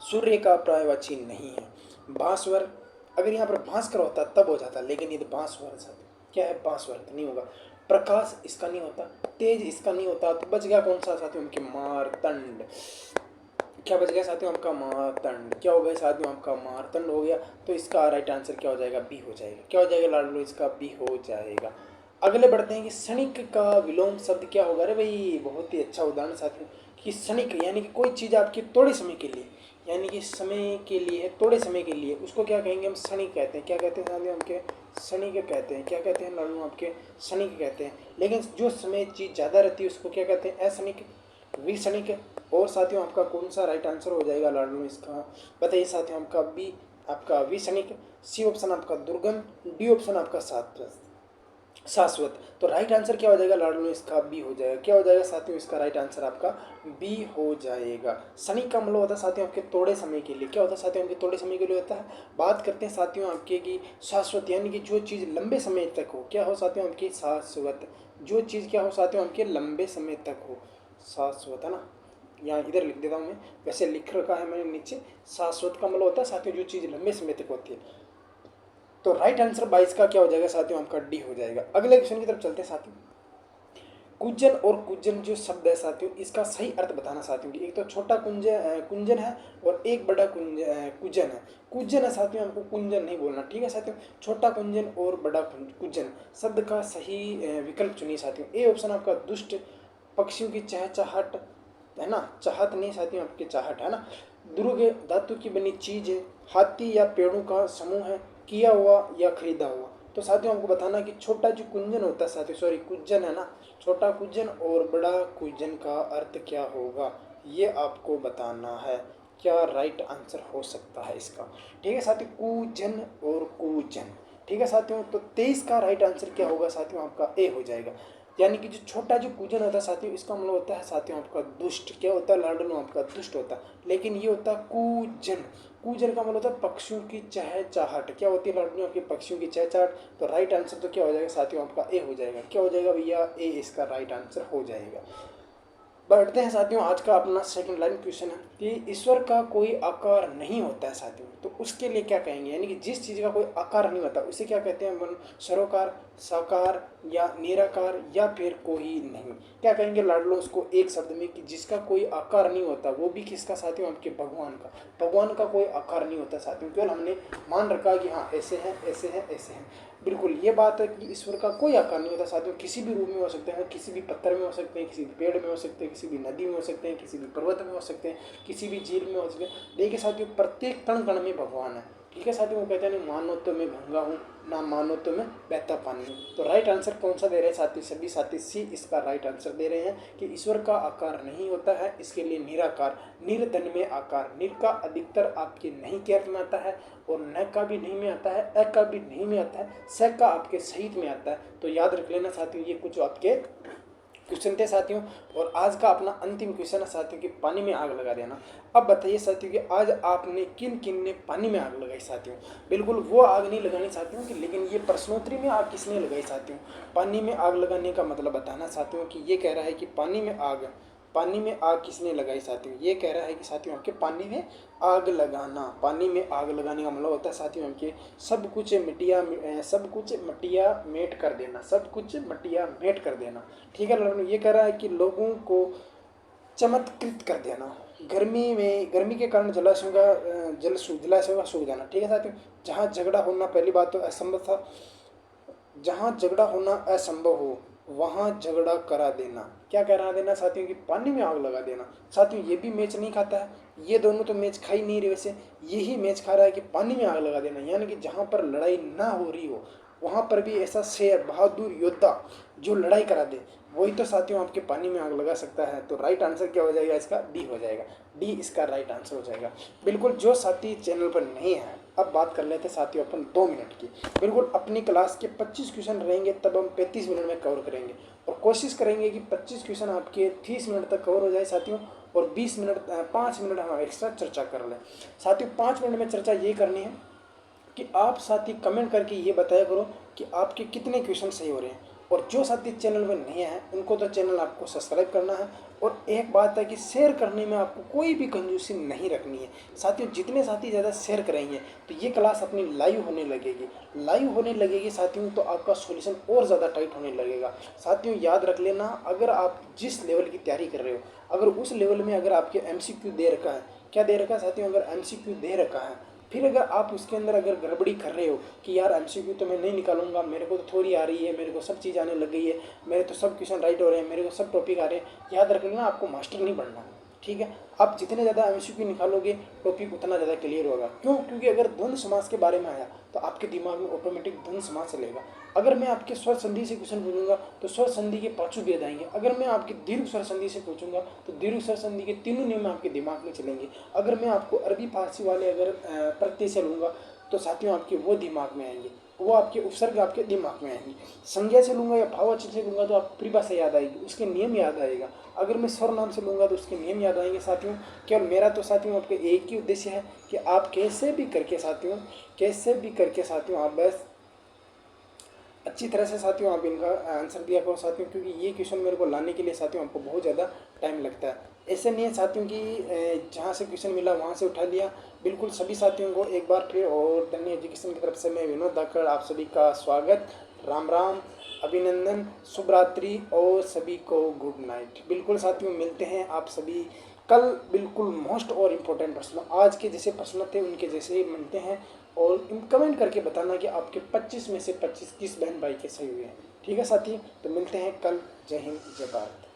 सूर्य का पर्यायवाची नहीं है। भास्वर, अगर यहाँ पर भास्कर होता तब हो जाता, लेकिन ये तो भास्वर साथियों, क्या है भास्वर, तो नहीं होगा। प्रकाश इसका नहीं होता, तेज इसका नहीं होता, तो बच गया कौन सा साथियों, उनके मारतंड। क्या बच गया साथियों, आपका मारतंड। क्या हो गया साथियों, आपका मारतंड हो गया। तो इसका राइट आंसर क्या हो जाएगा, बी हो जाएगा। क्या हो जाएगा लाडलो, इसका बी हो जाएगा। अगले बढ़ते हैं कि क्षणिक का विलोम शब्द क्या होगा। अरे भाई बहुत ही अच्छा उदाहरण साथियों, कि क्षणिक यानी कि कोई चीज़ आपके थोड़े समय के लिए, यानी कि समय के लिए है, थोड़े समय के लिए, उसको क्या कहेंगे हम, क्षणिक कहते हैं। क्या कहते हैं साथियों, हमके क्षणिक कहते हैं। क्या कहते हैं लाडू, आपके क्षणिक कहते हैं। लेकिन जो समय चीज़ ज़्यादा रहती है उसको क्या कहते हैं, अक्षणिक, विक्षणिक। और साथियों आपका कौन सा राइट आंसर हो जाएगा लाडू इसका, बताइए साथियों। आपका बी, आपका विक्षणिक। सी ऑप्शन आपका दुर्गम। डी ऑप्शन आपका शाश्वत। तो राइट आंसर क्या हो जाएगा लाडलो, इसका बी हो जाएगा। क्या हो जाएगा साथियों, इसका राइट आंसर आपका बी हो जाएगा। क्षणिक का मतलब होता है साथियों आपके थोड़े समय के लिए। क्या होता है साथियों, आपके थोड़े समय के लिए होता है। बात करते हैं साथियों आपके की शाश्वत, यानी कि जो चीज़ लंबे समय तक हो। क्या हो साथियों, आपकी शाश्वत। जो चीज़ क्या हो साथियों, आपके लंबे समय तक हो, शाश्वत, है ना। यहाँ इधर लिख देता हूँ मैं, वैसे लिख रखा है मैंने नीचे। शाश्वत का मतलब होता है साथियों जो चीज़ लंबे समय तक होती है। तो राइट आंसर 22 का क्या हो जाएगा साथियों, आपका डी हो जाएगा। अगले क्वेश्चन की तरफ चलते हैं साथियों। कुंजन और कुंजन जो शब्द है साथियों, इसका सही अर्थ बताना साथियों कि एक तो छोटा कुंजन है और एक बड़ा कुंजन है। कुंजन है साथियों, हमको कुंजन नहीं बोलना, ठीक है साथियों। छोटा कुंजन और बड़ा कुंजन शब्द का सही विकल्प चुनिए साथियों। ए ऑप्शन आपका दुष्ट, पक्षियों की चहचहाहट, है ना, चाहत नहीं साथियों, आपकी चाहत, है ना। दुर्ग धातु की बनी चीज है। हाथी या पेड़ों का समूह है। किया हुआ या खरीदा हुआ। तो साथियों हमको बताना कि छोटा जो कुंजन होता है साथियों, सॉरी कुंजन है ना, छोटा कुंजन और बड़ा कुंजन का अर्थ क्या होगा, ये आपको बताना है। क्या राइट आंसर हो सकता है इसका, ठीक है साथियों, कुजन और कुजन। ठीक है साथियों, तो 23 का राइट आंसर क्या होगा साथियों, आपका ए हो जाएगा। यानी कि जो छोटा जो कुजन होता है साथियों, इसका मतलब होता है साथियों आपका दुष्ट। क्या होता है लाडनू, आपका दुष्ट होता है। लेकिन ये होता है कुजन। कुजन का मतलब होता है पक्षियों की चहचहाहट। क्या होती है लाडनू, आपकी पक्षियों की चहचहाहट। तो राइट आंसर तो क्या हो जाएगा साथियों, आपका ए हो जाएगा। क्या हो जाएगा भैया, ए इसका राइट आंसर हो जाएगा। बढ़ते हैं साथियों, आज का अपना सेकंड लाइन क्वेश्चन है कि ईश्वर का कोई आकार नहीं होता है साथियों, तो उसके लिए क्या कहेंगे। यानी कि जिस चीज़ का कोई आकार नहीं होता उसे क्या कहते हैं अपन, सरोकार, साकार या निराकार या फिर कोई नहीं। क्या कहेंगे लाडलो उसको एक शब्द में, कि जिसका कोई आकार नहीं होता, वो भी किसका साथियों, आपके भगवान का। भगवान का कोई आकार नहीं होता साथियों, केवल हमने मान रखा कि हाँ ऐसे हैं ऐसे हैं ऐसे हैं। बिल्कुल ये बात है कि ईश्वर का कोई आकार नहीं होता साथियों, किसी भी रूप में हो सकते हैं, किसी भी पत्थर में हो सकते हैं, किसी भी पेड़ में हो सकते हैं, किसी भी नदी में हो सकते हैं, किसी भी पर्वत में हो सकते हैं, किसी भी झील में हो सकते हैं। देखिए साथियों प्रत्येक कण कण में भगवान है, ठीक है साथियों। वो कहते हैं नहीं मानो तो मैं गंगा हूँ, ना मानो तो मैं बहता पानी हूँ। तो राइट आंसर कौन सा दे रहे हैं साथी, सभी साथी सी इसका राइट आंसर दे रहे हैं कि ईश्वर का आकार नहीं होता है, इसके लिए निराकार, निर्धन में आकार। निर का अधिकतर आपके नहीं के अर्थ में आता है, और न का भी नहीं में आता है, अ का भी नहीं में आता है, स का आपके सहित में आता है। तो याद रख लेना साथियों, ये कुछ आपके क्वेश्चन थे साथियों। और आज का अपना अंतिम क्वेश्चन है साथियों कि पानी में आग लगा देना। अब बताइए साथियों कि आज आपने किन किन ने पानी में आग लगाई साथियों। बिल्कुल वो आग नहीं लगानी साथियों कि, लेकिन ये प्रश्नोत्तरी में आग किसने लगाई साथियों। पानी में आग लगाने का मतलब बताना साथियों कि ये कह रहा है कि पानी में आग किसने लगाई साथियों। ये कह रहा है कि साथियों आपके पानी में आग लगाना, पानी में आग लगाने का मतलब होता है साथियों आपके सब कुछ मटिया मेट कर देना, सब कुछ मटिया मेट कर देना। ठीक है लड़नों, ये कह रहा है कि लोगों को चमत्कृत कर देना। गर्मी के कारण जलाशयों का सूख जाना। ठीक है साथियों, जहाँ झगड़ा होना पहली बात तो असंभव था, जहाँ झगड़ा होना असंभव हो वहाँ झगड़ा करा देना। क्या करा देना साथियों कि पानी में आग लगा देना। साथियों ये भी मैच नहीं खाता है, ये दोनों तो मैच खा ही नहीं रहे, वैसे यही मैच खा रहा है कि पानी में आग लगा देना। यानी कि जहाँ पर लड़ाई ना हो रही हो, वहाँ पर भी ऐसा शेर बहादुर योद्धा जो लड़ाई करा दे, वही तो साथियों आपके पानी में आग लगा सकता है। तो राइट आंसर क्या हो जाएगा इसका? डी हो जाएगा। डी इसका राइट आंसर हो जाएगा। बिल्कुल, जो साथी चैनल पर नहीं है, अब बात कर लेते हैं साथियों अपन 2 मिनट की। बिल्कुल, अपनी क्लास के 25 क्वेश्चन रहेंगे, तब हम 35 मिनट में कवर करेंगे और कोशिश करेंगे कि 25 क्वेश्चन आपके 30 मिनट तक कवर हो जाए साथियों, और 5 मिनट हम एक्स्ट्रा चर्चा कर लें साथियों। 5 मिनट में चर्चा ये करनी है कि आप साथी कमेंट करके ये बताया करो कि आपके कितने क्वेश्चन सही हो रहे हैं। और जो साथी चैनल में नहीं है उनको तो चैनल आपको सब्सक्राइब करना है। और एक बात है कि शेयर करने में आपको कोई भी कंजूसी नहीं रखनी है साथियों। जितने साथी ज़्यादा शेयर करेंगे तो ये क्लास अपनी लाइव होने लगेगी साथियों। तो आपका सॉल्यूशन और ज़्यादा टाइट होने लगेगा साथियों। याद रख लेना, अगर आप जिस लेवल की तैयारी कर रहे हो, अगर उस लेवल में अगर आपके MCQ दे रखा है, क्या दे रखा है साथियों? अगर MCQ दे रखा है, फिर अगर आप उसके अंदर अगर गड़बड़ी कर रहे हो कि यार MCQ तो मैं नहीं निकालूंगा, मेरे को तो थोड़ी आ रही है, मेरे को सब चीज़ आने लग गई है, मेरे तो सब क्वेश्चन राइट हो रहे हैं, मेरे को सब टॉपिक आ रहे हैं, याद रख लेना आपको मास्टर नहीं बनना है। ठीक है, आप जितने ज़्यादा MCQ निकालोगे टॉपिक उतना ज़्यादा क्लियर होगा। क्यों? क्योंकि अगर द्वंद्व समास के बारे में आया तो आपके दिमाग में ऑटोमेटिक द्वंद्व समास चलेगा। अगर मैं आपके स्वर संधि से क्वेश्चन पूछूंगा तो स्वर संधि के 5 भेद आएंगे। अगर मैं आपके दीर्घ स्वर संधि से पूछूंगा तो दीर्घ स्वर संधि के 3 नियम आपके दिमाग में चलेंगे। अगर मैं आपको अरबी फारसी वाले अगर प्रत्यय से लूँगा तो साथियों आपके वो दिमाग में आएंगे, वो आपके उपसर्ग आपके दिमाग में आएंगे। संज्ञा से लूँगा या भाववाचक से लूँगा तो आपको परिभाषा याद आएगी, उसके नियम याद आएगा। अगर मैं सर्वनाम से लूँगा तो उसके नियम याद आएंगे साथियों। केवल मेरा तो साथियों आपके एक ही उद्देश्य है कि आप कैसे भी करके साथियों आप बस अच्छी तरह से साथियों आप इनका आंसर दिया करो साथियों। क्योंकि ये क्वेश्चन मेरे को लाने के लिए साथियों आपको बहुत ज़्यादा टाइम लगता है। ऐसे नहीं है साथियों कि जहाँ से क्वेश्चन मिला वहाँ से उठा लिया। बिल्कुल सभी साथियों को एक बार फिर और धन्य एजुकेशन की तरफ से मैं विनोद धाकड़ आप सभी का स्वागत, राम राम, अभिनंदन, शुभ रात्रि और सभी को गुड नाइट। बिल्कुल साथियों, मिलते हैं आप सभी कल। बिल्कुल मोस्ट और इम्पोर्टेंट प्रश्न आज के जैसे प्रश्न थे उनके जैसे ही मिलते हैं। और कमेंट करके बताना कि आपके 25 में से 25 किस बहन भाई के सही हुए हैं। ठीक है साथी, तो मिलते हैं कल। जय हिंद, जय भारत।